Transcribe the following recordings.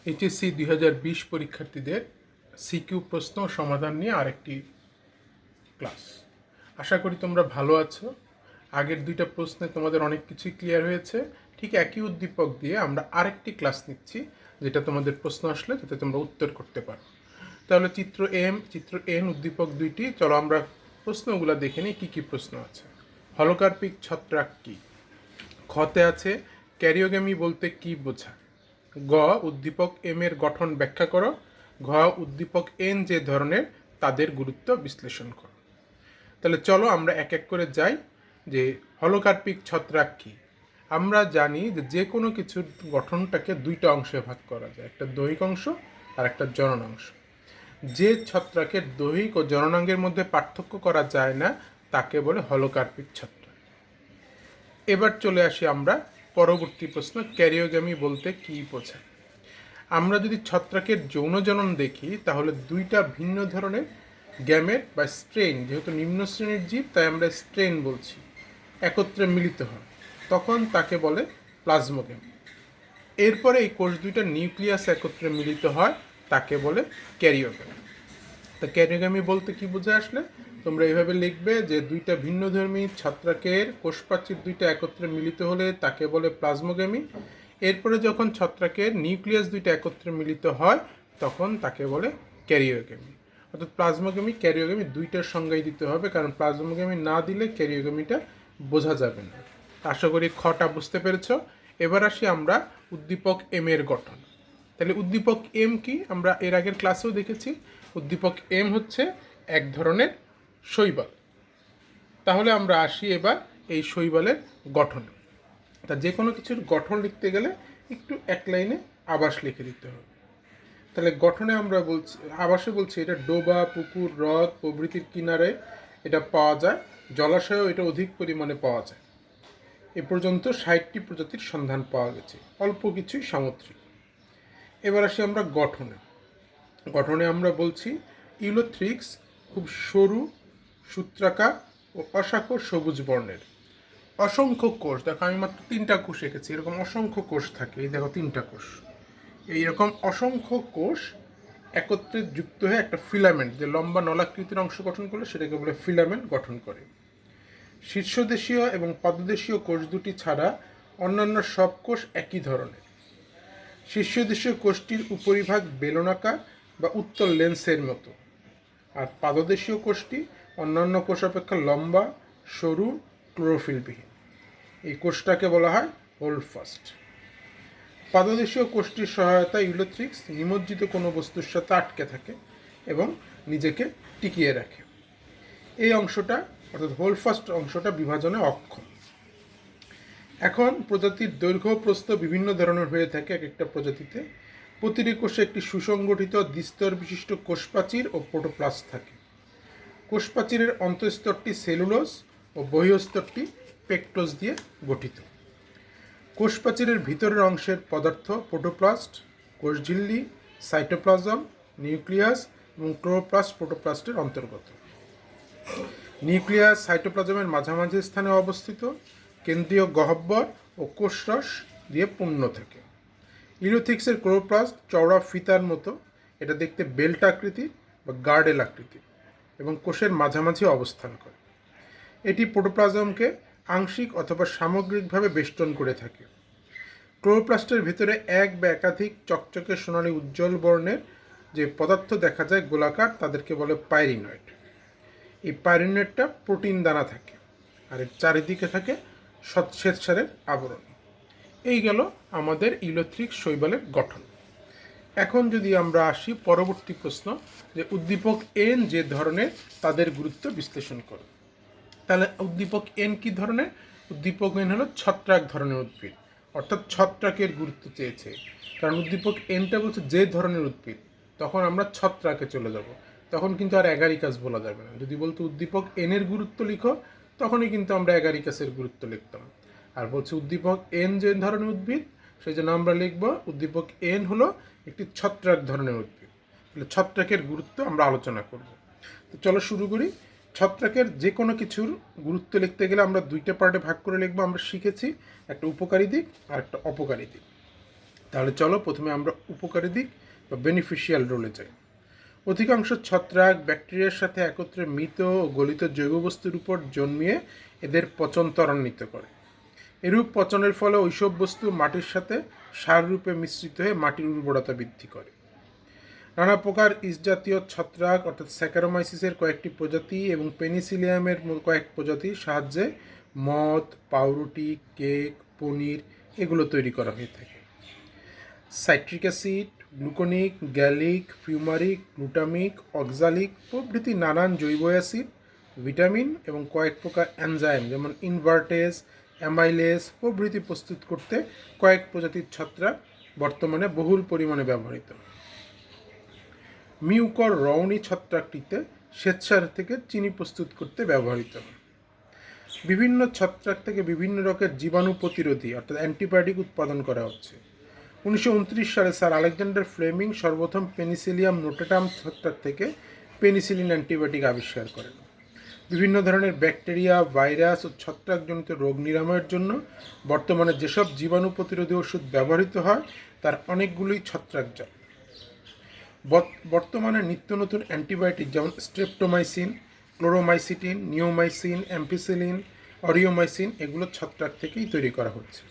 HSC 2020 পরীক্ষার্থীদের CQ প্রশ্ন ও সমাধান নিয়ে আরেকটি ক্লাস। আশা করি তোমরা ভালো আছো। আগের দুইটা প্রশ্নে তোমাদের অনেক কিছুই ক্লিয়ার হয়েছে। ঠিক একই উদ্দীপক দিয়ে আমরা আরেকটি ক্লাস নিচ্ছি, যেটা তোমাদের প্রশ্ন আসলে যাতে তোমরা উত্তর করতে পারো। তাহলে চিত্র এম, চিত্র এন উদ্দীপক দুইটি। চলো আমরা প্রশ্নগুলো দেখে নিই কী কী প্রশ্ন আছে। হলোকার্পিক ছত্রাক কি? খতে আছে ক্যারিওগেমি বলতে কি বোঝায়? গ উদ্দীপক এম এর গঠন ব্যাখ্যা করো। ঘ উদ্দীপক এন যে ধরনের তাদের গুরুত্ব বিশ্লেষণ করো। তাহলে চলো আমরা এক এক করে যাই যে হলোকার্পিক ছত্রাক কি। আমরা জানি যে কোনো কিছুর গঠনটাকে দুইটা অংশে ভাগ করা যায়, একটা দৈহিক অংশ আর একটা জননাংশ। যে ছত্রাকের দৈহিক ও জননাঙ্গের মধ্যে পার্থক্য করা যায় না তাকে বলে হলোকার্পিক ছত্রাক। এবার চলে আসি আমরা পরবর্তী প্রশ্ন, ক্যারিওগ্যামি বলতে কি বোঝায়? আমরা যদি ছত্রাকের যৌন জনন দেখি তাহলে দুইটা ভিন্ন ধরনের গ্যামেট বা স্ট্রেন, যেহেতু নিম্ন শ্রেণীর জীব তাই আমরা স্ট্রেন বলছি, একত্রে মিলিত হয়, তখন তাকে বলে প্লাজমোগ্যামি। এরপরে এই কোষ দুইটা নিউক্লিয়াস একত্রে মিলিত হয়, তাকে বলে ক্যারিওগ্যামি। তা ক্যারিওগ্যামি বলতে কি বোঝায় আসলে তোমরা এইভাবে লিখবে যে দুইটা ভিন্নধর্মী ছত্রাকের কোষপ্রাচীর দুইটা একত্রে মিলিত হলে তাকে বলে প্লাজমোগ্যামি। এরপরে যখন ছত্রাকের নিউক্লিয়াস দুইটা একত্রে মিলিত হয় তখন তাকে বলে ক্যারিওগ্যামি। অর্থাৎ প্লাজমোগ্যামি ক্যারিওগ্যামি দুইটার সংজ্ঞাই দিতে হবে, কারণ প্লাজমোগ্যামি না দিলে ক্যারিওগ্যামিটা বোঝা যাবে না। আশা করি খটা বুঝতে পেরেছ। এবার আসি আমরা উদ্দীপক এম এর গঠন। তাহলে উদ্দীপক এম কি? আমরা এর আগের ক্লাসেও দেখেছি উদ্দীপক এম হচ্ছে এক ধরনের শৈবাল। তাহলে আমরা আসি এবার এই শৈবালের গঠন। তা যে কোনো কিছুর গঠন লিখতে গেলে একটু এক লাইনে আবাস লিখে দিতে হবে। তাহলে গঠনে আমরা বলছি, আবাসে বলছি এটা ডোবা, পুকুর, হ্রদ প্রভৃতির কিনারে এটা পাওয়া যায়, জলাশয়েও এটা অধিক পরিমাণে পাওয়া যায়। এ পর্যন্ত 60টি প্রজাতির সন্ধান পাওয়া গেছে, অল্প কিছুই সামুদ্রিক। এবার আসি আমরা গঠনে। গঠনে আমরা বলছি ইউলোথ্রিক্স খুব সরু, সূত্রাকার ও অশাখর সবুজ বর্ণের। অসংখ্য কোষ, দেখো আমি মাত্র 3টা কোষ এঁকেছি, এরকম অসংখ্য কোষ থাকে। এই দেখো 3টা কোষ, এইরকম অসংখ্য কোষ একত্রে যুক্ত হয়ে একটা ফিলামেন্ট, যে লম্বা নলাকৃতির অংশ গঠন করলে সেটাকে বলে ফিলামেন্ট গঠন করে। শীর্ষদেশীয় এবং পাদদেশীয় কোষ দুটি ছাড়া অন্যান্য সব কোষ একই ধরনের। শীর্ষদেশীয় কোষটির উপরিভাগ বেলনাকার বা উত্তল লেন্সের মতো, আর পাদদেশীয় কোষটি অন্যান্য কোষ অপেক্ষা লম্বা, সরু, ক্লোরোফিলবিহীন। এই কোষটাকে বলা হয় হোল্ডফাস্ট। পাদদেশীয় কোষটির সহায়তায় ইউলোথ্রিক্স নিমজ্জিত কোনো বস্তুর সাথে আটকে থাকে এবং নিজেকে টিকিয়ে রাখে। এই অংশটা অর্থাৎ হোল্ডফাস্ট অংশটা বিভাজনে অক্ষম। এখন প্রজাতির দৈর্ঘ্য প্রস্থ বিভিন্ন ধরনের হয়ে থাকে এক একটা প্রজাতিতে। প্রতিটি কোষে একটি সুসংগঠিত দ্বিস্তর বিশিষ্ট কোষপ্রাচীর ও প্রোটোপ্লাস্ট থাকে। কোষপ্রাচীরের অন্তঃস্তরটি সেলুলোজ ও বহিঃস্তরটি পেকটোজ দিয়ে গঠিত। কোষপ্রাচীরের ভিতরের অংশের পদার্থ প্রোটোপ্লাস্ট, কোষঝিল্লি, সাইটোপ্লাজম, নিউক্লিয়াস এবং ক্লোরোপ্লাস্ট প্রোটোপ্লাস্টের অন্তর্গত। নিউক্লিয়াস সাইটোপ্লাজমের মাঝামাঝি স্থানে অবস্থিত, কেন্দ্রীয় গহ্বর ও কোষরস দিয়ে পূর্ণ থাকে। ইউলোথ্রিক্সের ক্লোরোপ্লাস্ট চওড়া ফিতার মতো, এটা দেখতে বেল্ট আকৃতির বা গার্ডেল আকৃতির এবং কোষের মাঝামাঝি অবস্থান করে। এটি প্রোটোপ্লাজমকে আংশিক অথবা সামগ্রিকভাবে বেষ্টন করে থাকে। ক্লোরোপ্লাস্টের ভিতরে এক বা একাধিক চকচকে সোনালী উজ্জ্বল বর্ণের যে পদার্থ দেখা যায় গোলাকার, তাদেরকে বলে পাইরিনয়েড। এই পাইরিনয়েডটা প্রোটিন দানা থাকে, আর এর চারিদিকে থাকে শ্বেতসারের আবরণ। এই গেল আমাদের ইউলোথ্রিক্স শৈবালের গঠন। এখন যদি আমরা আসি পরবর্তী প্রশ্ন, যে উদ্দীপক এন যে ধরনের তাদের গুরুত্ব বিশ্লেষণ করো। তাহলে উদ্দীপক এন কি ধরনের? উদ্দীপক এন হলো ছত্রাক ধরনের উদ্ভিদ, অর্থাৎ ছত্রাকের গুরুত্ব চেয়েছে। কারণ উদ্দীপক এনটা বলছে যে ধরনের উদ্ভিদ, তখন আমরা ছত্রাকে চলে যাব, তখন কিন্তু আর অ্যাগারিকাস বলা যাবে না। যদি বলতো উদ্দীপক এনের গুরুত্ব লিখো, তখনই কিন্তু আমরা অ্যাগারিকাসের গুরুত্ব লিখতাম। আর বলছে উদ্দীপক এন যে ধরনের উদ্ভিদ, সেই জন্য আমরা লিখব উদ্দীপক এন হলো একটি ছত্রাক ধরনের উদ্ভিদ। তাহলে ছত্রাকের গুরুত্ব আমরা আলোচনা করব। তো চলো শুরু করি। ছত্রাকের যে কোনো কিছুর গুরুত্ব লিখতে গেলে আমরা দুইটা পার্টে ভাগ করে লিখবো। আমরা শিখেছি একটা উপকারী দিক আর একটা অপকারী দিক। তাহলে চলো প্রথমে আমরা উপকারী দিক বা বেনিফিশিয়াল রোলে যাই। অধিকাংশ ছত্রাক ব্যাকটেরিয়ার সাথে একত্রে মৃত ও গলিত জৈব বস্তুর উপর জন্মিয়ে এদের পচন ত্বরান্বিত করে। এরূপ পচনের ফলে ওইসব বস্তু মাটির সাথে সার রূপে মিশ্রিত হয়ে মাটির উর্বরতা বৃদ্ধি করে। নানা প্রকার ইস্টজাতীয় ছত্রাক অর্থাৎ স্যাকারোমাইসিসের কয়েকটি প্রজাতি এবং পেনিসিলিয়ামের কয়েক প্রজাতির সাহায্যে মদ, পাউরুটি, কেক, পনির এগুলো তৈরি করা হয়ে থাকে। Citric acid, gluconic, gallic, fumaric, glutamic, oxalic প্রভৃতি নানান জৈব অ্যাসিড, ভিটামিন এবং কয়েক প্রকার এনজাইম যেমন ইনভার্টেজ, অ্যামাইলেজ প্রভৃতি প্রস্তুত করতে কয়েক প্রজাতির ছত্রাক বর্তমানে বহুল পরিমাণে ব্যবহৃত। মিউকর রওনি ছত্রাকটিতে শ্বেতসার থেকে চিনি প্রস্তুত করতে ব্যবহৃত হয়। বিভিন্ন ছত্রাক থেকে বিভিন্ন রকমের জীবাণু প্রতিরোধী অর্থাৎ অ্যান্টিবায়োটিক উৎপাদন করা হচ্ছে। 1929 সালে স্যার আলেকজান্ডার ফ্লেমিং সর্বপ্রথম পেনিসিলিয়াম নোটাটাম ছত্রাক থেকে পেনিসিলিন অ্যান্টিবায়োটিক আবিষ্কার করেন। বিভিন্ন ধরনের ব্যাকটেরিয়া, ভাইরাস ও ছত্রাকজনিত রোগ নিরাময়ের জন্য বর্তমানে যেসব জীবাণু প্রতিরোধী ওষুধ ব্যবহৃত হয় তার অনেকগুলোই ছত্রাকজাত। বর্তমানে নিত্য নতুন অ্যান্টিবায়োটিক যেমন স্ট্রেপ্টোমাইসিন, ক্লোরোমাইসিটিন, নিওমাইসিন, অ্যাম্পিসিলিন, অরিওমাইসিন এগুলো ছত্রাক থেকেই তৈরি করা হচ্ছে।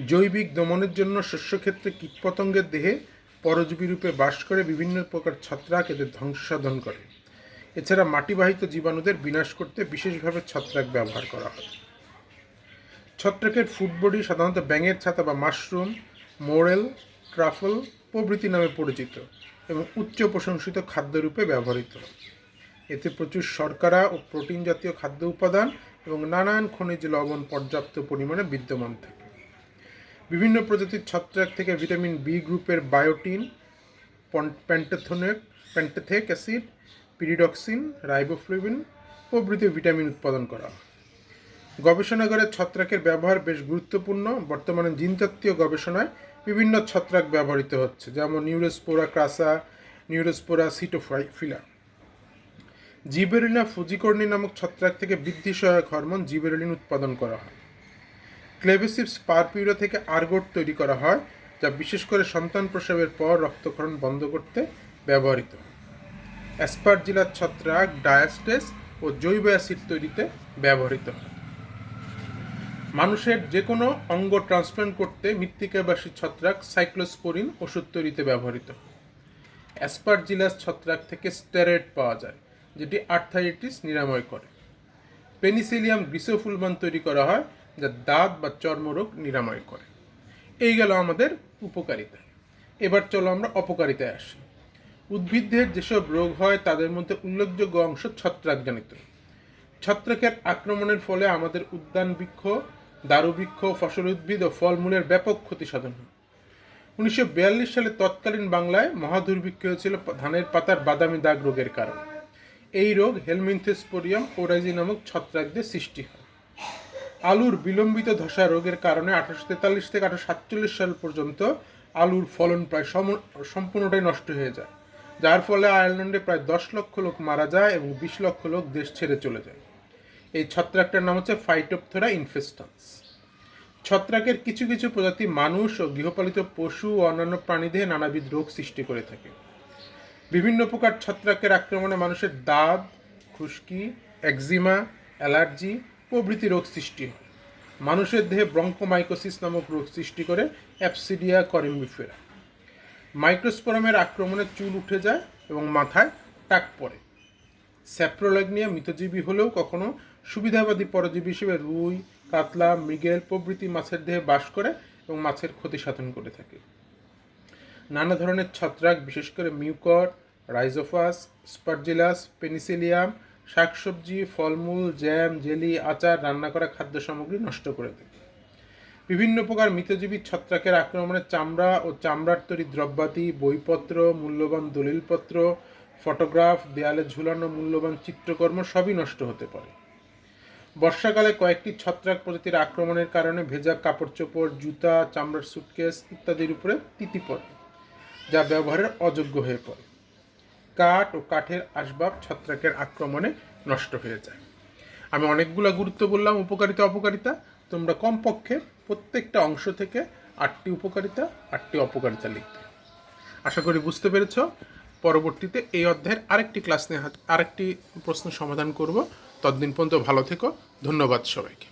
জৈবিক দমনের জন্য শস্যক্ষেত্রে কীটপতঙ্গের দেহে পরজীবী রূপে বাস করে বিভিন্ন প্রকার ছত্রাক এদের ধ্বংস সাধন করে। এছাড়া মাটিবাহিত জীবাণুদের বিনাশ করতে বিশেষভাবে ছত্রাক ব্যবহার করা হয়। ছত্রাকের ফুডবডি সাধারণত ব্যাঙের ছাতা বা মাশরুম, মোরেল, ট্রাফল প্রভৃতি নামে পরিচিত এবং উচ্চ প্রশংসিত খাদ্যরূপে ব্যবহৃত। এতে প্রচুর শর্করা ও প্রোটিন জাতীয় খাদ্য উপাদান এবং নানান খনিজ লবণ পর্যাপ্ত পরিমাণে বিদ্যমান থাকে। বিভিন্ন প্রজাতির ছত্রাক থেকে ভিটামিন বি গ্রুপের বায়োটিন, প্যান্টেথেক অ্যাসিড, পিরিডক্সিন, রাইবোফ্লেভিন প্রভৃতি ভিটামিন উৎপাদন করা হয়। গবেষণাগারে ছত্রাকের ব্যবহার বেশ গুরুত্বপূর্ণ। বর্তমানে জিনজাতীয় গবেষণায় বিভিন্ন ছত্রাক ব্যবহৃত হচ্ছে, যেমন নিউরোস্পোরা ক্রাসা, নিউরোস্পোরা সিটোফিলা। জিবেরেলিনা ফুজিকর্নি নামক ছত্রাক থেকে বৃদ্ধি সহায়ক হরমোন জিবেরেলিন উৎপাদন করা হয়। ক্লেভেসিপস পারপিউরা থেকে আর্গোট তৈরি করা হয়, যা বিশেষ করে সন্তান প্রসবের পর রক্তক্ষরণ বন্ধ করতে ব্যবহৃত হয়। অ্যাসপারজিলাস ছত্রাক ডায়াস্টেস ও জৈব অ্যাসিড তৈরিতে ব্যবহৃত হয়। মানুষের যে কোনো অঙ্গ ট্রান্সপ্লান্ট করতে মৃত্তিকাবাসী ছত্রাক সাইক্লোস্পোরিন ওষুধ তৈরিতে ব্যবহৃত হয়। অ্যাসপারজিলাস ছত্রাক থেকে স্টেরয়েড পাওয়া যায়, যেটি আর্থাইটিস নিরাময় করে। পেনিসিলিয়াম গ্রিসোফুলবান তৈরি করা হয়, যা দাঁত বা চর্মরোগ নিরাময় করে। এই গেল আমাদের উপকারিতা। এবার চলো আমরা অপকারিতায় আসি। উদ্ভিদের যেসব রোগ হয় তাদের মধ্যে উল্লেখযোগ্য অংশ ছত্রাকজনিত। ছত্রাকের আক্রমণের ফলে আমাদের উদ্যান বৃক্ষ, দারুবৃক্ষ, ফসল উদ্ভিদ ও ফলমূলের ব্যাপক ক্ষতি সাধন হয়। 1942 সালে তৎকালীন বাংলায় মহাদুর্ভিক্ষ হয়েছিল ধানের পাতার বাদামি দাগ রোগের কারণে। এই রোগ হেলমিনথেসপোরিয়াম ওরাইজি নামক ছত্রাক দিয়ে সৃষ্টি হয়। আলুর বিলম্বিত ধসা রোগের কারণে 1843 থেকে 1847 সাল পর্যন্ত আলুর ফলন প্রায় সম্পূর্ণটাই নষ্ট হয়ে যায়, যার ফলে আয়ারল্যান্ডে প্রায় 10 লক্ষ লোক মারা যায় এবং 20 লক্ষ লোক দেশ ছেড়ে চলে যায়। এই ছত্রাকটার নাম হচ্ছে ফাইটোপথোরা ইনফেস্টান্স। ছত্রাকের কিছু কিছু প্রজাতি মানুষ ও গৃহপালিত পশু ও অন্যান্য প্রাণীদেহে নানাবিধ রোগ সৃষ্টি করে থাকে। বিভিন্ন প্রকার ছত্রাকের আক্রমণে মানুষের দাঁত, খুশকি, একজিমা, অ্যালার্জি প্রভৃতি রোগ সৃষ্টি হয়। মানুষের দেহে ব্রঙ্কোমাইকোসিস নামক রোগ সৃষ্টি করে অ্যাপসিডিয়া করিম্বিফেরা। মাইক্রোস্পোরামের আক্রমণে চুল উঠে যায় এবং মাথায় টাক পড়ে। স্যাপ্রোল্যাগনিয়া মৃতজীবী হলেও কখনো সুবিধাবাদী পরজীবী হিসেবে রুই, কাতলা, মৃগেল প্রভৃতি মাছের দেহে বাস করে এবং মাছের ক্ষতি সাধন করে থাকে। নানা ধরনের ছত্রাক, বিশেষ করে মিউকর, রাইজোফাস, স্পারজিলাস, পেনিসিলিয়াম শাকসবজি, ফলমূল, জ্যাম, জেলি, আচার, রান্না করা খাদ্য সামগ্রী নষ্ট করে দেয়। বিভিন্ন প্রকার মৃতজীবী ছত্রাকের আক্রমণে চামড়া ও চামড়ার তৈরি দ্রব্যাদি, বইপত্র, মূল্যবান দলিলপত্র, ফটোগ্রাফ, দেয়ালে ঝুলানো মূল্যবান চিত্রকর্ম সবই নষ্ট হতে পারে। বর্ষাকালে কয়েকটি ছত্রাক প্রজাতির আক্রমণের কারণে ভেজা কাপড় চোপড়, জুতা, চামড়ার সুটকেস ইত্যাদির উপরে তিতি পড়ে, যা ব্যবহারের অযোগ্য হয়ে পড়ে। কাঠ ও কাঠের আসবাব ছত্রাকের আক্রমণে নষ্ট হয়ে যায়। আমি অনেকগুলো গুরুত্ব বললাম, উপকারিতা অপকারিতা। তোমরা কমপক্ষে প্রত্যেকটা অংশ থেকে 8টি উপকারিতা 8টি অপকারিতা লিখবে। আশা করি বুঝতে পেরেছ। পরবর্তীতে এই অধ্যায়ের আরেকটি ক্লাস নিয়ে আরেকটি প্রশ্ন সমাধান করব। ততদিন পর্যন্ত ভালো থেকো। ধন্যবাদ সবাইকে।